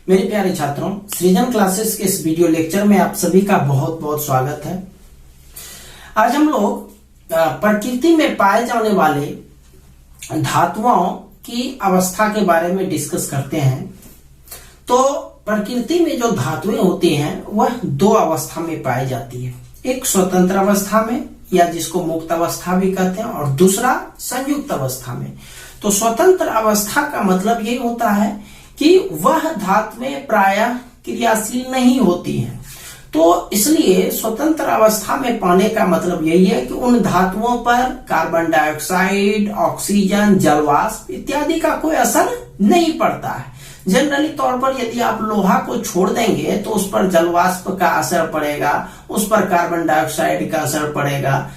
मेरे प्यारे छात्रों, सृजन क्लासेस के इस वीडियो लेक्चर में आप सभी का बहुत बहुत स्वागत है। आज हम लोग प्रकृति में पाए जाने वाले धातुओं की अवस्था के बारे में डिस्कस करते हैं। तो प्रकृति में जो धातुएं होती हैं वह दो अवस्था में पाई जाती है, एक स्वतंत्र अवस्था में या जिसको मुक्त अवस्था भी कहते हैं, और दूसरा संयुक्त अवस्था में। तो स्वतंत्र अवस्था का मतलब ये होता है कि वह धातुएं प्रायः क्रियाशील नहीं होती हैं। तो इसलिए स्वतंत्र अवस्था में पाने का मतलब यही है कि उन धातुओं पर कार्बन डाइऑक्साइड, ऑक्सीजन, जलवाष्प इत्यादि का कोई असर नहीं पड़ता है। जनरली तौर पर यदि आप लोहा को छोड़ देंगे तो उस पर जलवाष्प का असर पड़ेगा, उस पर कार्बन डाइऑक्साइड का असर पड़ेगा,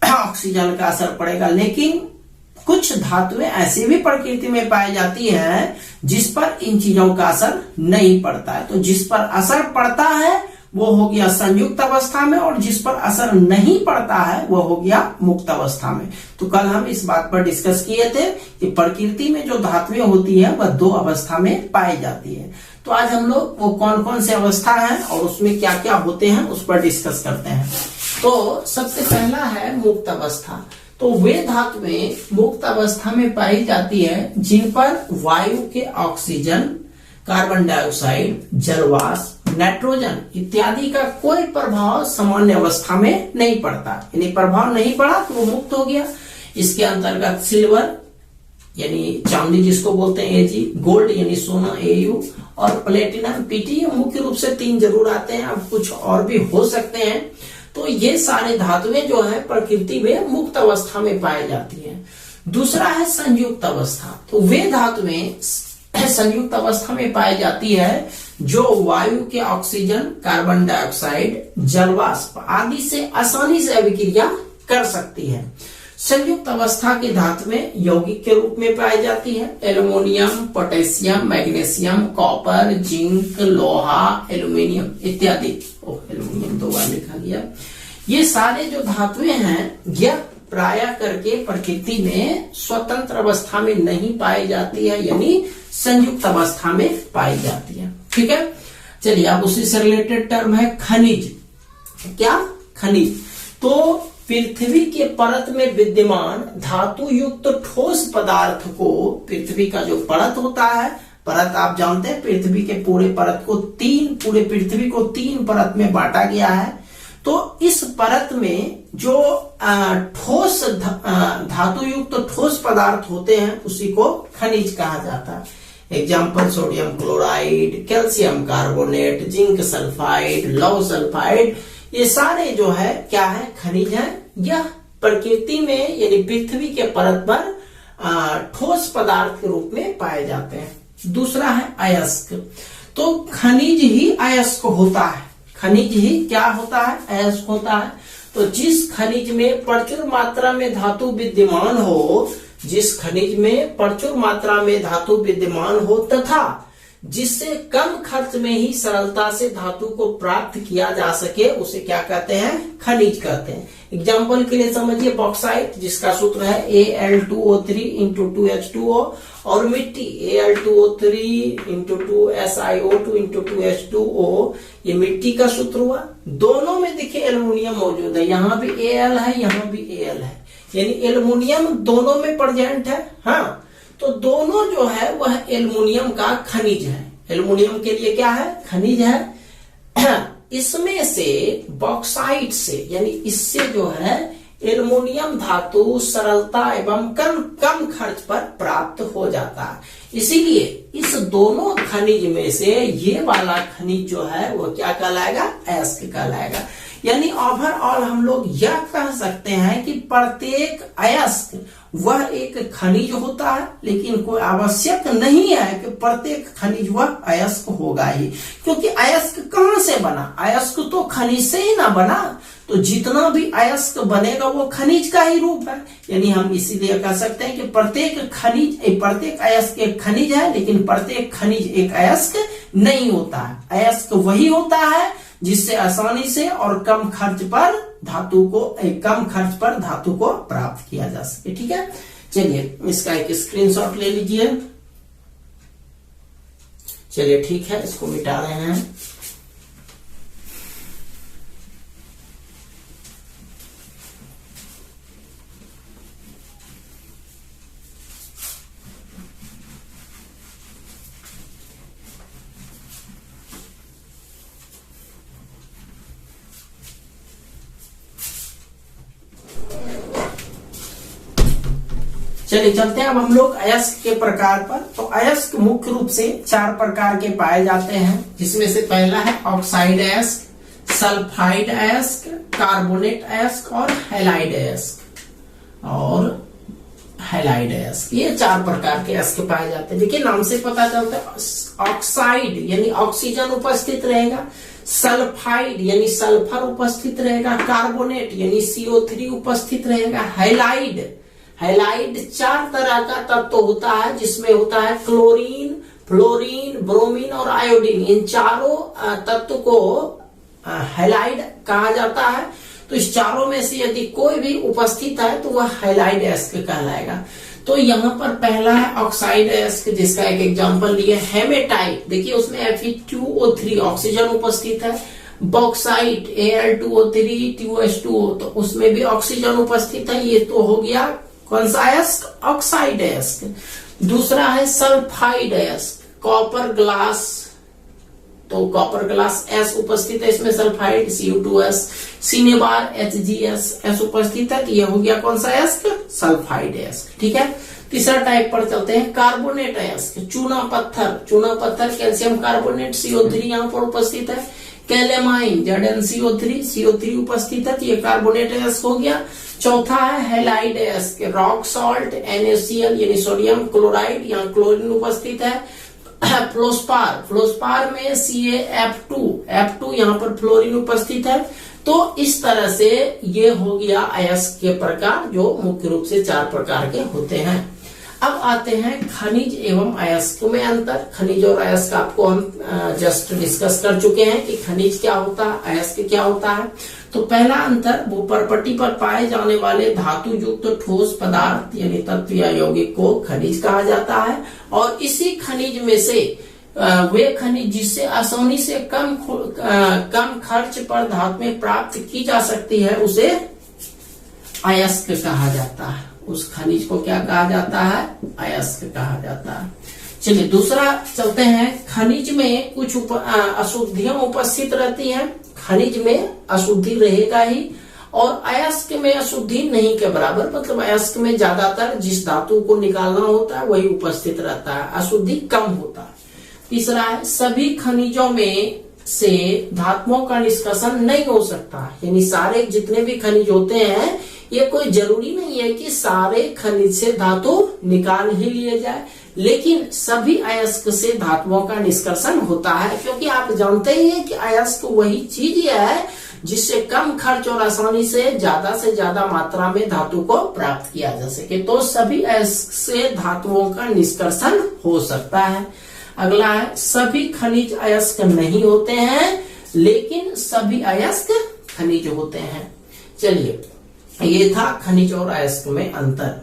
ऑक्सीजन का असर पड़ेगा। लेकिन कुछ धातुएं ऐसी भी प्रकृति में पाई जाती हैं जिस पर इन चीजों का असर नहीं पड़ता है। तो जिस पर असर पड़ता है वो हो गया संयुक्त अवस्था में, और जिस पर असर नहीं पड़ता है वो हो गया मुक्त अवस्था में। तो कल हम इस बात पर डिस्कस किए थे कि प्रकृति में जो धातुएं होती है वह दो अवस्था में पाई जाती है। तो आज हम लोग वो कौन कौन से अवस्था है और उसमें क्या क्या होते हैं उस पर डिस्कस करते हैं। तो सबसे पहला है मुक्त अवस्था। तो वे धातुएं मुक्त अवस्था में पाई जाती है जिन पर वायु के ऑक्सीजन, कार्बन डाइऑक्साइड, जलवाष्प, नाइट्रोजन इत्यादि का कोई प्रभाव सामान्य अवस्था में नहीं पड़ता। यानी प्रभाव नहीं पड़ा तो वो मुक्त हो गया। इसके अंतर्गत सिल्वर यानी चांदी जिसको बोलते हैं Ag, गोल्ड यानी सोना Au, और प्लेटिनम Pt। मुख्य रूप से तीन जरूर आते हैं, अब कुछ और भी हो सकते हैं। तो ये सारे धातुएं जो है प्रकृति में मुक्त अवस्था में पाई जाती हैं। दूसरा है संयुक्त अवस्था। तो वे धातुएं संयुक्त अवस्था में पाई जाती है जो वायु के ऑक्सीजन, कार्बन डाइऑक्साइड, जलवाष्प आदि से आसानी से अभिक्रिया कर सकती है। संयुक्त अवस्था की धातुएं यौगिक के रूप में पाई जाती है। Aluminium, potassium, magnesium, copper, zinc, लोहा, एल्यूमिनियम इत्यादि। एल्यूमिनियम दो बार लिखा गया। ये सारे जो धातुएं हैं यह प्रायः करके प्रकृति में स्वतंत्र अवस्था में नहीं पाई जाती है, यानी संयुक्त अवस्था में पाई जाती है। ठीक है, चलिए अब उसी से रिलेटेड टर्म है खनिज। क्या? खनिज। तो पृथ्वी के परत में विद्यमान धातु युक्त ठोस पदार्थ को, पृथ्वी का जो परत होता है, परत आप जानते हैं पृथ्वी के पूरे परत को पूरे पृथ्वी को तीन परत में बांटा गया है। तो इस परत में जो ठोस धातु युक्त ठोस पदार्थ होते हैं उसी को खनिज कहा जाता है। Example sodium chloride, calcium carbonate, zinc sulphide, लौह सल्फाइड, ये सारे जो है क्या है? खनिज है। यह प्रकृति में यानी पृथ्वी के परत पर ठोस पदार्थ के रूप में पाए जाते हैं। दूसरा है अयस्क। तो खनिज ही अयस्क होता है। खनिज ही क्या होता है? अयस्क होता है। तो जिस खनिज में प्रचुर मात्रा में धातु विद्यमान हो, जिस खनिज में प्रचुर मात्रा में धातु विद्यमान हो तथा जिससे कम खर्च में ही सरलता से धातु को प्राप्त किया जा सके उसे क्या कहते हैं? खनिज कहते हैं। एग्जाम्पल के लिए समझिए बॉक्साइट जिसका सूत्र है Al2O3 × 2H2O, और मिट्टी Al2O3 × 2SiO2 × 2H2O, ये मिट्टी का सूत्र हुआ। दोनों में देखिए एल्युमिनियम मौजूद है, यहाँ भी Al है, यहाँ भी Al है, यानी एल्युमिनियम दोनों में प्रेजेंट है। हाँ, तो दोनों जो है वह एल्युमिनियम का खनिज है। एल्युमिनियम के लिए क्या है? खनिज है। इसमें से बॉक्साइट से यानी इससे जो है एल्युमिनियम धातु सरलता एवं कम खर्च पर प्राप्त हो जाता है। इसीलिए इस दोनों खनिज में से ये वाला खनिज जो है वो क्या कहलाएगा? अयस्क कहलाएगा। यानी ओवरऑल हम लोग यह कह सकते हैं कि प्रत्येक अयस्क वह एक खनिज होता है, लेकिन कोई आवश्यक नहीं है कि प्रत्येक खनिज वह अयस्क होगा ही, क्योंकि अयस्क कहां से बना? अयस्क तो खनिज से ही ना बना। तो जितना भी अयस्क बनेगा वो खनिज का ही रूप है। यानी हम इसीलिए कह सकते हैं कि प्रत्येक अयस्क एक खनिज है, लेकिन प्रत्येक खनिज एक अयस्क नहीं होता है। अयस्क वही होता है जिससे आसानी से और कम खर्च पर धातु को प्राप्त किया जा सके। ठीक है, चलिए इसका एक स्क्रीनशॉट ले लीजिए। चलिए ठीक है, इसको मिटा रहे हैं। चलिए चलते हैं अब हम लोग अयस्क के प्रकार पर। तो अयस्क मुख्य रूप से 4 प्रकार के पाए जाते हैं, जिसमें से पहला है ऑक्साइड अयस्क, सल्फाइड अयस्क, कार्बोनेट अयस्क और हैलाइड अयस्क ये 4 प्रकार के अयस्क पाए जाते हैं। देखिए नाम से पता चलता है, ऑक्साइड यानी ऑक्सीजन उपस्थित रहेगा, सल्फाइड यानी सल्फर उपस्थित रहेगा, कार्बोनेट यानी CO3 उपस्थित रहेगा, हैलाइड 4 तरह का तत्व होता है, जिसमें होता है क्लोरीन, फ्लोरीन, ब्रोमीन और आयोडीन। इन चारों तत्व को हैलाइड कहा जाता है। तो इस चारों में से यदि कोई भी उपस्थित है तो वह हैलाइड अयस्क कहलाएगा। तो यहाँ पर पहला है ऑक्साइड अयस्क, जिसका एक एग्जांपल लिए हेमेटाइट। देखिए उसमें Fe2O3 ऑक्सीजन उपस्थित है, बॉक्साइट Al2O3 2H2O, तो उसमें भी ऑक्सीजन उपस्थित है। ये तो हो गया कौन सा अयस्क? ऑक्साइड अयस्क। दूसरा है सल्फाइड अयस्क, कॉपर ग्लास, तो कॉपर ग्लास S उपस्थित है इसमें, सल्फाइड Cu2S, सिनेबार HgS उपस्थित है, तो यह हो गया कौन सा अयस्क? सल्फाइड अयस्क। ठीक है, तीसरा टाइप पर चलते हैं, कार्बोनेट अयस्क, चूना पत्थर कैल्शियम कार्बोनेट CO3 यहाँ पर उपस्थित है, कैलेमाइन ZnCO3 उपस्थित है, तो ये कार्बोनेट अयस्क हो गया। चौथा है हैलाइड अयस्क, रॉक सॉल्ट NaCl यानी सोडियम क्लोराइड, यहाँ क्लोरीन उपस्थित है। फ्लोस्पार में CaF2 यहाँ पर फ्लोरीन उपस्थित है। तो इस तरह से ये हो गया अयस्क के प्रकार, जो मुख्य रूप से 4 प्रकार के होते हैं। अब आते हैं खनिज एवं अयस्क में अंतर। खनिज और अयस्क आपको हम जस्ट डिस्कस कर चुके हैं कि खनिज क्या होता है, अयस्क क्या होता है। तो पहला अंतर, भूपर्पटी पर पाए जाने वाले धातु युक्त ठोस पदार्थ यानी तत्व या यौगिक को खनिज कहा जाता है, और इसी खनिज में से वे खनिज जिससे आसानी से कम खर्च पर धातु में प्राप्त की जा सकती है, उसे अयस्क कहा जाता है। उस खनिज को क्या कहा जाता है? अयस्क कहा जाता है। चलिए दूसरा चलते हैं, खनिज में कुछ अशुद्धियां उपस्थित रहती हैं। खनिज में अशुद्धि रहेगा ही, और अयस्क में अशुद्धि नहीं के बराबर, मतलब अयस्क में ज्यादातर जिस धातु को निकालना होता है वही उपस्थित रहता है, अशुद्धि कम होता है। तीसरा है, सभी खनिजों में से धातुओं का निष्कर्षण नहीं हो सकता, यानी सारे जितने भी खनिज होते हैं, ये कोई जरूरी नहीं है कि सारे खनिज से धातु निकाल ही लिए जाए, लेकिन सभी अयस्क से धातुओं का निष्कर्षण होता है, क्योंकि आप जानते ही हैं कि अयस्क वही चीज है जिससे कम खर्च और आसानी से ज्यादा मात्रा में धातु को प्राप्त किया जा सके। तो सभी अयस्क से धातुओं का निष्कर्षण हो सकता है। अगला है, सभी खनिज अयस्क नहीं होते हैं, लेकिन सभी अयस्क खनिज होते हैं। चलिए, ये था खनिज और अयस्क में अंतर।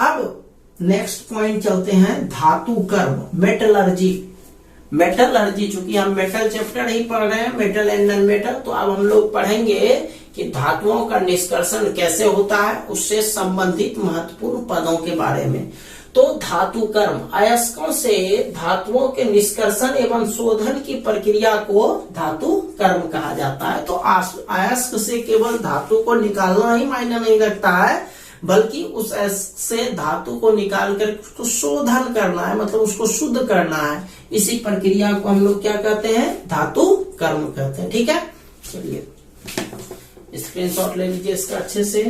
अब नेक्स्ट पॉइंट चलते हैं, धातु कर्म, मेटलर्जी। चूंकि हम मेटल चैप्टर ही पढ़ रहे हैं, मेटल एंड नॉन मेटल, तो अब हम लोग पढ़ेंगे कि धातुओं का निष्कर्षण कैसे होता है, उससे संबंधित महत्वपूर्ण पदों के बारे में। तो धातु कर्म, अयस्कों से धातुओं के निष्कर्षण एवं शोधन की प्रक्रिया को धातु कर्म कहा जाता है। तो अयस्क से केवल धातु को निकालना ही मायने नहीं रखता है, बल्कि उस अयस्क से धातु को निकाल कर उसको शोधन करना है, मतलब उसको शुद्ध करना है। इसी प्रक्रिया को हम लोग क्या कहते हैं? धातु कर्म कहते हैं। ठीक है, चलिए स्क्रीनशॉट ले लीजिए इसका अच्छे से।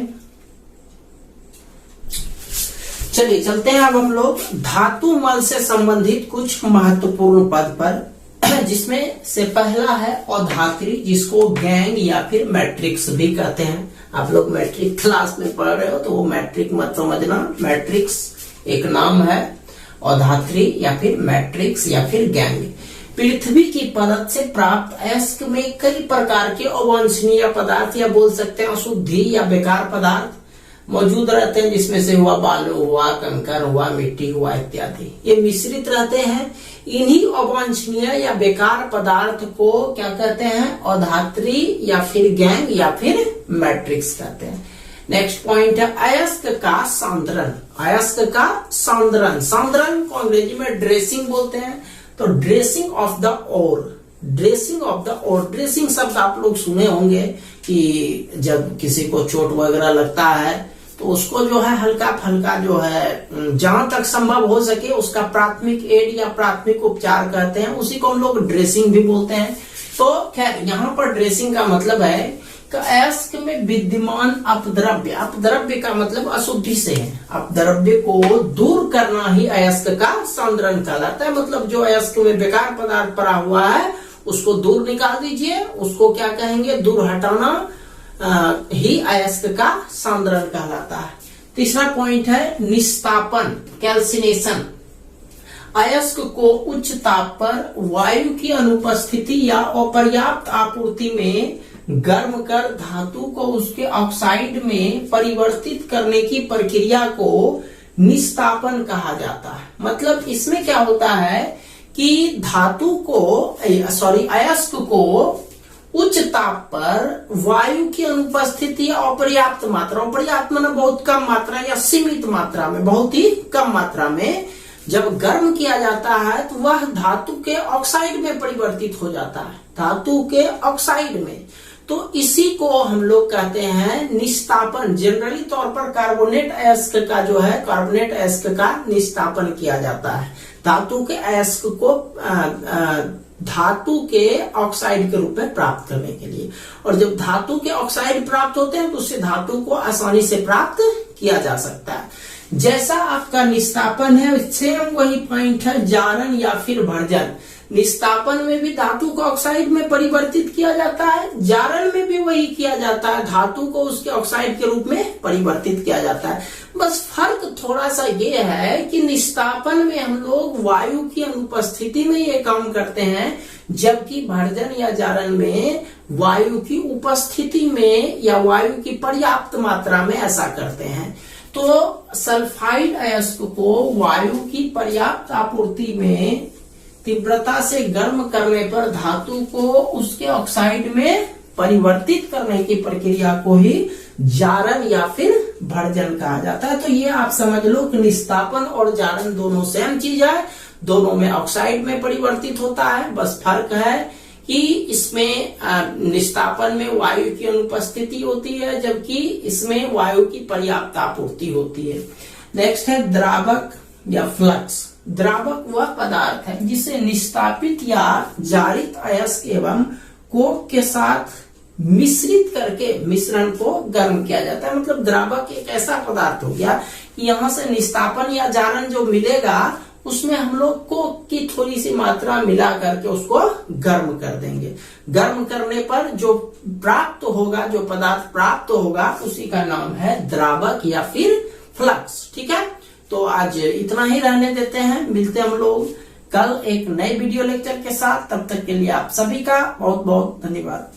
चलिए चलते हैं अब हम लोग धातु मल से संबंधित कुछ महत्वपूर्ण पद पर, जिसमें से पहला है अधात्री, जिसको गैंग या फिर मैट्रिक्स भी कहते हैं। आप लोग मैट्रिक क्लास में पढ़ रहे हो तो वो मैट्रिक मत समझना, मैट्रिक्स एक नाम है, अधात्री या फिर मैट्रिक्स या फिर गैंग। पृथ्वी की परत से प्राप्त अयस्क में कई प्रकार के अवांछनीय पदार्थ या बोल सकते हैं अशुद्धि या बेकार पदार्थ मौजूद रहते हैं, जिसमें से हुआ बालू हुआ, कंकर हुआ, मिट्टी हुआ इत्यादि। ये मिश्रित रहते हैं। इन्हीं अवांछनीय या बेकार पदार्थ को क्या कहते हैं? अधात्री या फिर गैंग या फिर मैट्रिक्स कहते हैं। नेक्स्ट पॉइंट है अयस्क का सांद्रण। अयस्क का सांद्रण, सांद्रण को अंग्रेजी में ड्रेसिंग बोलते हैं। तो dressing of the ore, dressing of the ore, dressing शब्द आप लोग सुने होंगे कि जब किसी को चोट वगैरह लगता है तो उसको जो है हल्का फल्का जो है जहां तक संभव हो सके उसका प्राथमिक एड या प्राथमिक उपचार कहते हैं, उसी को हम लोग ड्रेसिंग भी बोलते हैं। तो खैर यहाँ पर ड्रेसिंग का मतलब है कि अयस्क में विद्यमान अपद्रव्य, अपद्रव्य का मतलब अशुद्धि से है, अपद्रव्य को दूर करना ही अयस्क का सांद्रण कहलाता है। मतलब जो अयस्क में बेकार पदार्थ पड़ा हुआ है उसको दूर निकाल दीजिए, उसको क्या कहेंगे? दूर हटाना ही अयस्क का सांद्रण कहलाता है। तीसरा पॉइंट है निस्तापन, कैल्सिनेशन। अयस्क को उच्च ताप पर वायु की अनुपस्थिति या अपर्याप्त आपूर्ति में गर्म कर धातु को उसके ऑक्साइड में परिवर्तित करने की प्रक्रिया को निस्तापन कहा जाता है। मतलब इसमें क्या होता है कि धातु को अयस्क को उच्च ताप पर वायु की अनुपस्थिति या अपर्याप्त मात्रा, अपर्याप्त माना बहुत कम मात्रा या सीमित मात्रा में, बहुत ही कम मात्रा में जब गर्म किया जाता है तो वह धातु के ऑक्साइड में परिवर्तित हो जाता है, धातु के ऑक्साइड में। तो इसी को हम लोग कहते हैं निस्तापन। जनरली तौर पर कार्बोनेट अयस्क का जो है, कार्बोनेट अयस्क का निस्तापन किया जाता है, धातु के अयस्क को धातु के ऑक्साइड के रूप में प्राप्त करने के लिए। और जब धातु के ऑक्साइड प्राप्त होते हैं तो उससे धातु को आसानी से प्राप्त किया जा सकता है। जैसा आपका निस्तापन है सेम वही पॉइंट है जारन या फिर भर्जन। निस्तापन में भी धातु को ऑक्साइड में परिवर्तित किया जाता है, जारन में भी वही किया जाता है, धातु को उसके ऑक्साइड के रूप में परिवर्तित किया जाता है। बस फर्क थोड़ा सा ये है कि निस्तापन में हम लोग वायु की अनुपस्थिति में ये काम करते हैं, जबकि भर्जन या जारन में वायु की उपस्थिति में या वायु की पर्याप्त मात्रा में ऐसा करते हैं। तो सल्फाइड अयस्क को वायु की पर्याप्त आपूर्ति में तीव्रता से गर्म करने पर धातु को उसके ऑक्साइड में परिवर्तित करने की प्रक्रिया को ही जारन या फिर भर्जन कहा जाता है। तो ये आप समझ लो कि निस्तापन और जारन दोनों सेम चीज है, दोनों में ऑक्साइड में परिवर्तित होता है। बस फर्क है कि इसमें निस्तापन में वायु की अनुपस्थिति होती है, जबकि इसमें वायु की पर्याप्त आपूर्ति होती है। नेक्स्ट है द्रावक या फ्लक्स। द्रावक वह पदार्थ है जिसे निस्तापित या जारित अयस्क एवं कोक के साथ मिश्रित करके मिश्रण को गर्म किया जाता है। मतलब द्रावक एक ऐसा पदार्थ हो गया कि यहाँ से निस्तापन या जारन जो मिलेगा उसमें हम लोग कोक की थोड़ी सी मात्रा मिला करके उसको गर्म कर देंगे। गर्म करने पर जो प्राप्त होगा, जो पदार्थ प्राप्त होगा, उसी का नाम है द्रावक या फिर फ्लक्स। ठीक है, तो आज इतना ही रहने देते हैं। मिलते हम लोग कल एक नए वीडियो लेक्चर के साथ। तब तक के लिए आप सभी का बहुत बहुत धन्यवाद।